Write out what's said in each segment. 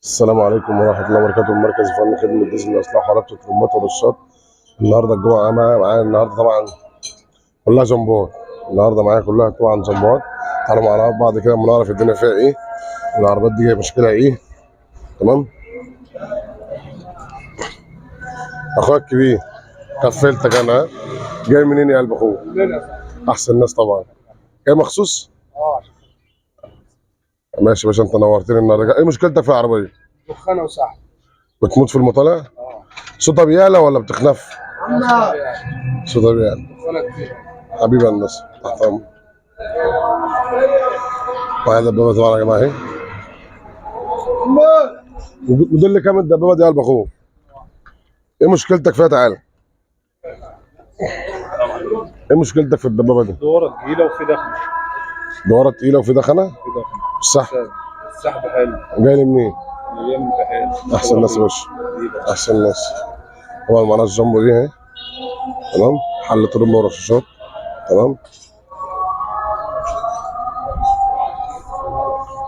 السلام عليكم ورحمة الله وبركاته. مركز فن خدمة ديزل لإصلاح حالات الترمبات والرشات. النهاردة الجمعة معايا النهاردة طبعا كلها جمبات. النهاردة معايا كلها طبعا جمبات. تعالوا مع بعض كده أما نعرف الدنيا فيها إيه، العربيات دي جاية مشكلة إيه. تمام. أخويا الكبير كفلتك أنا. جاي منين يا قلب أخوك؟ أحسن ناس طبعا. جاي مخصوص؟ ماشي يا باشا، أنت نورتني النهاردة. إيه مشكلتك في العربية؟ دخانه وسحب. بتموت في المطالع؟ صوتها بيعلى ولا بتخنف؟ صوتها بيعلى. دخانه كتير. حبيبي هندسة تحت أمرك. معايا دبابة طبعا يا جماعة أهي. موديل كام الدبابة دي يا قلب أخوك؟ إيه مشكلتك فيها تعالى؟ إيه مشكلتك في الدبابة دي؟ دوره تقيله وفي دخن. دوارة تقيلة وفي دخنة؟ في دخن. صح. السحب حلو. جاي لي منين؟ جاي من بحيل. أحسن ناس يا باشا. أحسن ناس. طبعا معانا الجامبو دي أهي. تمام؟ حل ترمبة ورشاشات. تمام؟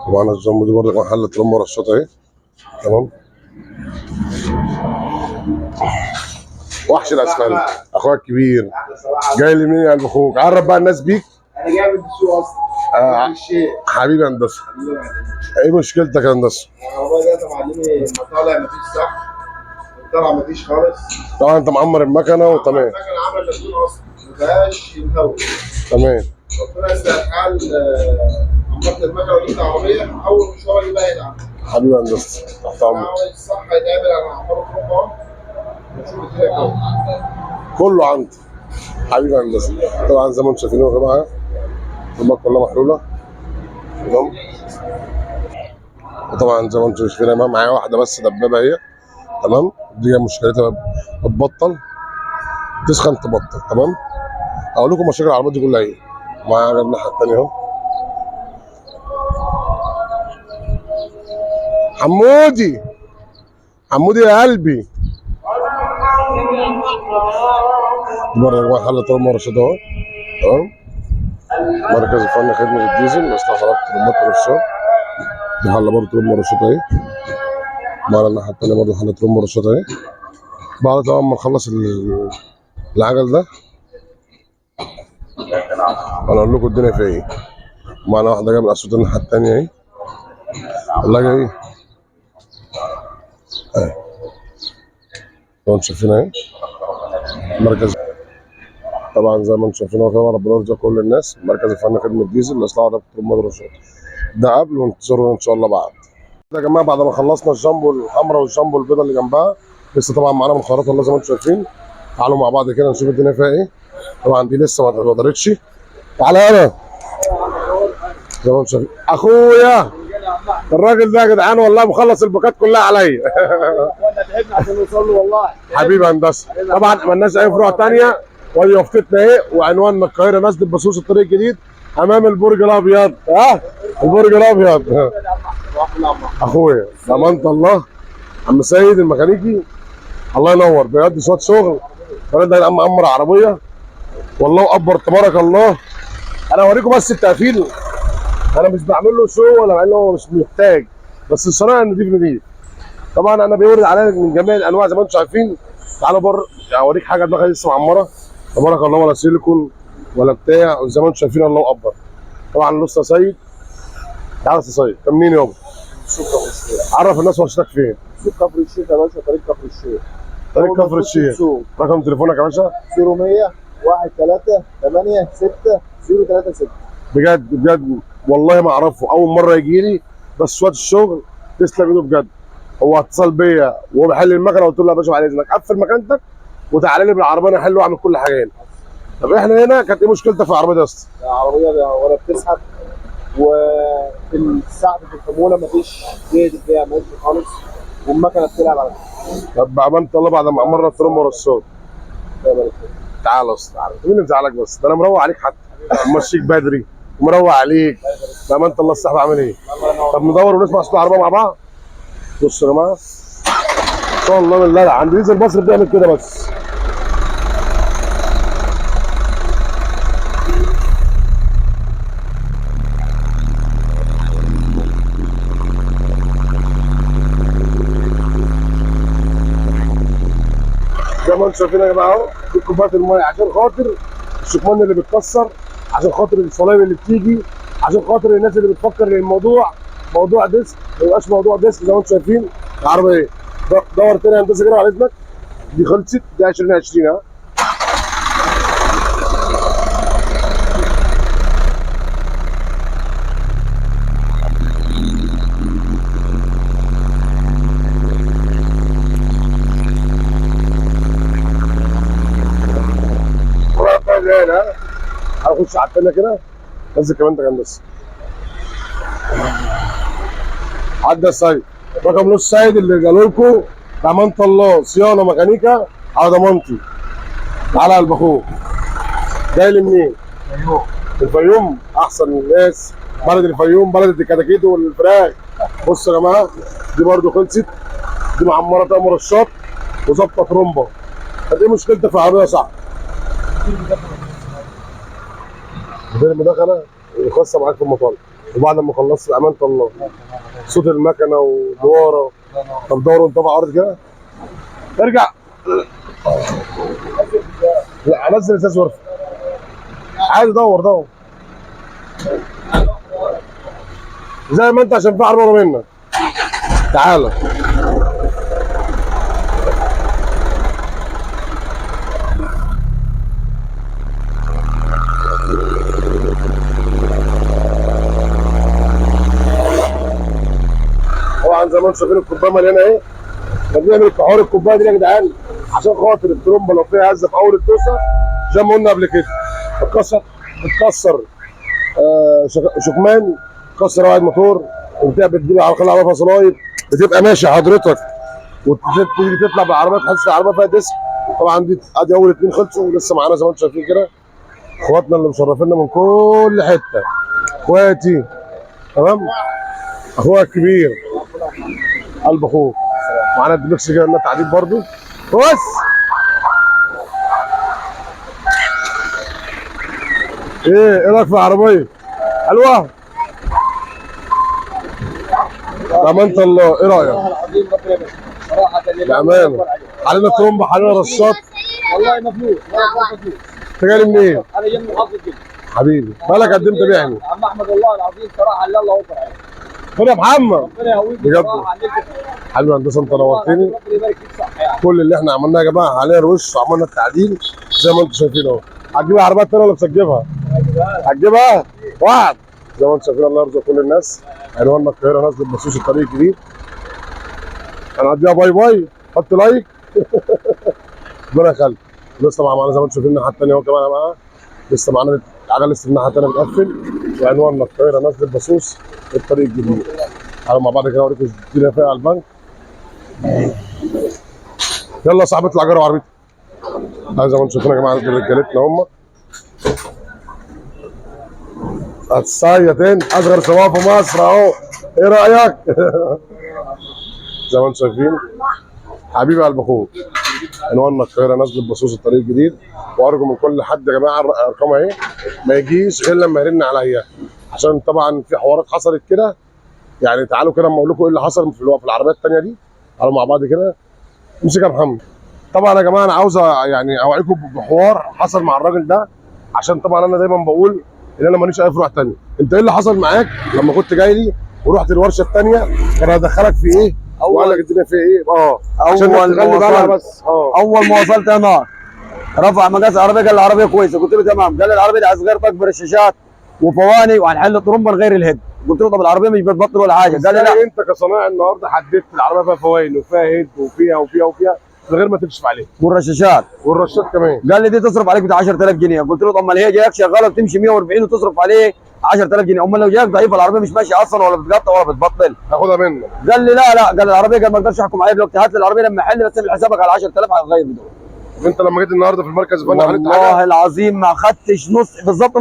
ومعانا الجامبو دي برضه مع حل ترمبة ورشاشات أهي. تمام؟ وحش الأسفل أخويا الكبير. جاي لي منين يا قلب أخوك؟ عرف بقى الناس بيك. انا جاي من السوق اصلا. حبيبي هندسة. ايه مشكلتك يا هندسة؟ العربيه ديت يا معلمي مطالع مفيش صح. طبعا مفيش خالص. طبعا انت معمر المكنة وتمام. المكنه عامله مجنون اصلا. ما فيهاش الهوا. تمام. ربنا يسهل الحال. عمرت المكنه وجبت عربيه اول مشوار يبقى هنا. حبيبي هندسة تحت امرك. الصح هيتعمل على عماره ترمبه. ونشوف الدنيا كده. كله عندي. حبيبي هندسة. طبعا زي ما انتم شايفين يا جماعة الرمات كلها محلولة. تمام. وطبعا زي ما انتم شايفين يا جماعة معايا واحدة بس دبابة هي. تمام. دي مشكلتها بتبطل تسخن تبطل. تمام. اقول لكم مشاكل العربيات دي كلها ايه. معايا الناحية التانية اهو. حمودي حمودي يا قلبي. بره يا جماعه حل ترمى ورشاد اهو. تمام. مركز الفن خدمه الديزل لاصلاح حالات الترمبات والرشاد. دي حل برضه ترمى ورشاد اهي. معانا الناحيه التانيه برضه حل ترمى ورشاد اهي. بعد طبعا ما نخلص العجل ده انا اقول لكم الدنيا فيها ايه. معانا واحده جايه من اسود الناحيه التانيه اهي. الله جاي اهي. انتوا شايفين اهي. مركز طبعا زي ما انتم شايفين اهو. طبعا ربنا يرزق كل الناس. مركز الفن خدمه الديزل لاصلاح حالات الترمبات والرشاد. ده قبل وانتظرونا ان شاء الله بعد. يا جماعه بعد ما خلصنا الجامبو الحمراء والجامبو البيضاء اللي جنبها لسه طبعا معانا من خيارات الله زي ما انتم شايفين. تعالوا مع بعض كده نشوف الدنيا فيها ايه. طبعا دي لسه ما اتقدرتش. تعالى انا زي ما انتم شايفين اخويا الراجل ده يا جدعان والله مخلص الباكات كلها عليا. تعبنا عشان نوصل له والله. حبيبي هندسه. طبعا ما لناش اي فروع ثانيه. وادي وفتتنا ايه وعنواننا القاهره نزل بصوص الطريق الجديد امام البرج الابيض. البرج الابيض. اخويا ضمنت الله عم سيد الميكانيكي. الله ينور بجد شويه شغل. الراجل ده مأمر عربيه والله اكبر تبارك الله. انا اوريكم بس التقفيل. انا مش بعمل له شو ولا بعمل له مش محتاج. بس الصناعه نضيف. طبعا انا بيورد عليا من جميع الانواع زي ما انتم شايفين. تعالوا بره اوريك حاجه دماغها لسه معمره تبارك الله ولا سيليكون ولا بتاع زي ما انتم شايفين الله اكبر. طبعا لسه سيد. تعالى يا سيد كان مين يابا؟ عرف الناس ورشتك فين؟ سوق كفر الشيخ يا باشا. طريق كفر الشيخ. طريق كفر الشيخ. رقم تليفونك يا باشا؟ 0100 13 8 6 036. بجد بجد والله ما اعرفه اول مره يجي لي بس شويه الشغل تسلم ايده بجد. هو اتصل بيا وهو بيحل المكنه قلت له يا باشا بعد اذنك قفل مكانتك وتعالى لي بالعربيه انا احل واعمل كل حاجه هنا. طب احنا هنا كانت ايه مشكلتك في العربيه دي يا اسطى؟ العربيه ولا بتسحب وفي السحب في الحموله مفيش جهد فيها ماشي خالص. والمكنه بتلعب على طب امانه الله بعد ما عمرنا الترمبه والرصاص. كده. تعالى يا اسطى تعالى. مين اللي مزعلك بس؟ ده انا مروق عليك حتى ممشيك بدري ومروق عليك. بامانه الله الصاحب عامل ايه؟ طب ندور ونسمع صوت العربيه مع بعض. بصوا يا جماعه ان شاء الله بالله عند ديزل مصر بيعمل كده بس. ما انتم شايفين يا جماعه اهو دي كوبايات الميه عشان خاطر الشكمان اللي بيتكسر، عشان خاطر الصلايب اللي بتيجي، عشان خاطر الناس اللي بتفكر ان الموضوع موضوع ديسك، ما يبقاش موضوع ديسك زي ما انتم شايفين. العربيه دور تاني يا هندسه كده على اذنك. دي خلصت، دي 2020 ها. هنخش على التانية كده. نزل كمان انت هندسه. عدى السيد رقم نص سيد اللي قالوا لكم بأمانة الله صيانه ميكانيكا على ضمانتي. تعالى يا البخور. جاي لي منين؟ الفيوم. الفيوم احسن الناس، بلد الفيوم، بلد الكتاكيت والفراخ. بصوا يا جماعه دي برده خلصت، دي معمره تامر الشط وظابطه ترومبه. طب ايه مشكلتك في العربيه يا صاحبي؟ غير المداخله خاصه معاك في المطالب، وبعد ما خلصت بامانه الله صوت المكنه ودواره. طب دوروا انت بقى عرض كده. ارجع. لا انزل ازاز وارفع. عادي دور زي ما انت عشان في عربيه منك. تعالى. طبعا زي ما انتم شايفين الكوبايه مليانه ايه. احنا بنعمل حوار الكوبايه دي يا جدعان عشان خاطر الترومبه لو فيها هزه في اول الدوسه زي ما قلنا قبل كده بتكسر شكمان، بتكسر واحد موتور، بتجيب على العربيه فيها صلايب، بتبقى ماشي حضرتك وتيجي تطلع بالعربيه تحس العربيه فيها ديسك. طبعا دي ادي اول اتنين خلصوا ولسه معانا زي ما انتم شايفين كده اخواتنا اللي مشرفينا من كل حته. اخواتي تمام، اخويا الكبير قلب اخوك. معانا الدلوكس كده لنا تعديل برضه. بص ايه رايك في العربيه؟ حلوه؟ بأمانة الله ايه رايك؟ والله العظيم ربنا يبارك صراحه بأمانة علينا ترومبه علينا رشاط. والله مبلوغ مبلوغ. انت جاي منين؟ انا جاي من محافظه جده حبيبي بالك قد انت بيعني؟ عم احمد والله العظيم صراحه الله يوفر عليك. خد يا محمد ربنا يقويك بجد. صراحه عليك. حبيبي هندسه انت نورتني. ربنا يبارك فيك صح يعني. كل اللي احنا عملناه يا جماعه علينا الوش وعملنا التعديل زي ما انتم شايفين اهو. هتجيب عربيات تانيه ولا مش هتجيبها؟ هتجيبها؟ واحد زي ما انتم شايفين. الله يرزق كل الناس. عنواننا القاهره نازل بخصوص الطريق الجديد. انا هديها باي باي. حط لايك. ربنا يخليك. لسه معانا زي ما انتم شايفين الناحيه الثانيه اهو كمان يا جماعه. لسه معانا العجل لسه الناحيه الثانيه بتقفل. وعنواننا القاهره نازل بخصوص الطريق الجديد. تعالوا مع بعض كده اوريكم الدنيا فيها على البنك. يلا يا صاحبي اطلع جرب عربيتي. زي ما انتم شايفين يا جماعه رجالتنا هم الصيادين اصغر سواق في مصر اهو. ايه رايك؟ زي ما انتم شايفين حبيبي قلب اخوك. عنواننا القاهره نازل بخصوص الطريق الجديد. وارجو من كل حد يا جماعه ارقام اهي ما يجيش غير لما يرن عليا عشان طبعا في حوارات حصلت كده. يعني تعالوا كده اما اقول لكم ايه اللي حصل في العربيه الثانيه دي. تعالوا مع بعض كده. امسك يا محمد. طبعا يا جماعه انا عاوز يعني اوعيكم بحوار حصل مع الراجل ده عشان طبعا انا دايما بقول ان انا ماليش اي فروع ثانيه. انت ايه اللي حصل معاك لما كنت جاي لي ورحت الورشه الثانيه؟ كان هدخلك في ايه؟ وقال لك الدنيا فيها ايه؟ عشان تخلي بالك بس. اول ما وصلت هنا رفع مقاس العربيه قال العربيه كويسه، قلت له تمام. قال لي العربيه دي عايز غير تكبر الشاشات وفواني وهنحل الطرمبه غير الهيد. قلت له طب العربيه مش بتبطل ولا حاجه. قال لي لا انت كصنايعي النهارده حددت العربيه فيها فواني وفيها هيد وفيها من غير ما تكشف عليه والرشاشات والرشاد كمان. قال لي دي تصرف عليك بتاع 10000 جنيه. قلت له طب ما هي جايك شغاله بتمشي 140 وتصرف عليه 10000 جنيه، امال لو جايك ضعيفه العربيه مش ماشيه اصلا ولا بتقطع ولا بتبطل هاخدها منك. قال لي لا قال العربيه قال ما اقدرش احكم عليها دلوقتي، هات لي العربيه لما احل بس اعمل حسابك على 10000 هتغير بدون. انت لما جيت النهارده في المركز فانا حليت والله العظيم ما خدتش بالظبط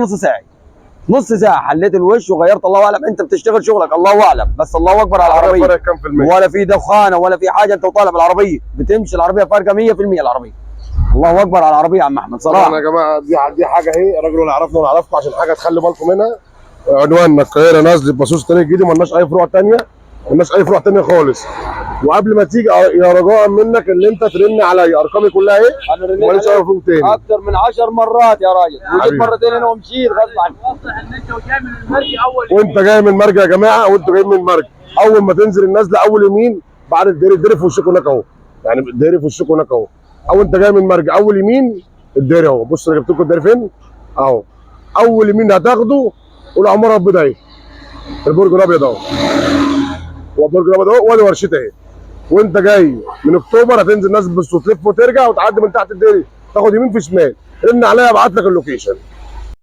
نص ساعه حليت الوش وغيرت. الله اعلم انت بتشتغل شغلك الله اعلم، بس الله اكبر على العربيه. فرق كام في المية؟ ولا في دخانه ولا في حاجه، انت وطالع بالعربيه بتمشي العربيه فارقه 100% العربيه. الله اكبر على العربيه يا عم احمد صراحه. يا جماعه دي حاجه اهي الراجل ولا يعرفنا ولا يعرفكم عشان حاجه تخلي بالكم منها. عنواننا القاهره نازل بخصوص الطريق الجديد، مالناش اي فروع ثانيه خالص. وقبل ما تيجي يا رجاء منك اللي انت ترن عليا، ارقامي كلها ايه؟ انا رنيت ولا عليك فوق تاني اكتر من 10 مرات يا راجل، وجيت حبيبي. مرتين هنا ومشيت غصب عنك. واضح ان انت جاي من المرج اول وانت جاي من المرج يا جماعه، وانتوا جايين من المرج، اول ما تنزل النازله اول يمين بعد الديري في وشكم هناك اهو، يعني الديري في وشكم هناك اهو، او انت جاي من المرج اول يمين الديري اهو. بص انا جبت لكم الديري فين اهو، اول يمين هتاخده والعماره البيضاء اهي، البرج الابيض اهو، هو البرج الابيض اهو، وادي ورشتها اهي. وانت جاي من اكتوبر هتنزل نازل بس وتلف وترجع وتعدي من تحت الديري، تاخد يمين في شمال، رن عليا ابعت لك اللوكيشن.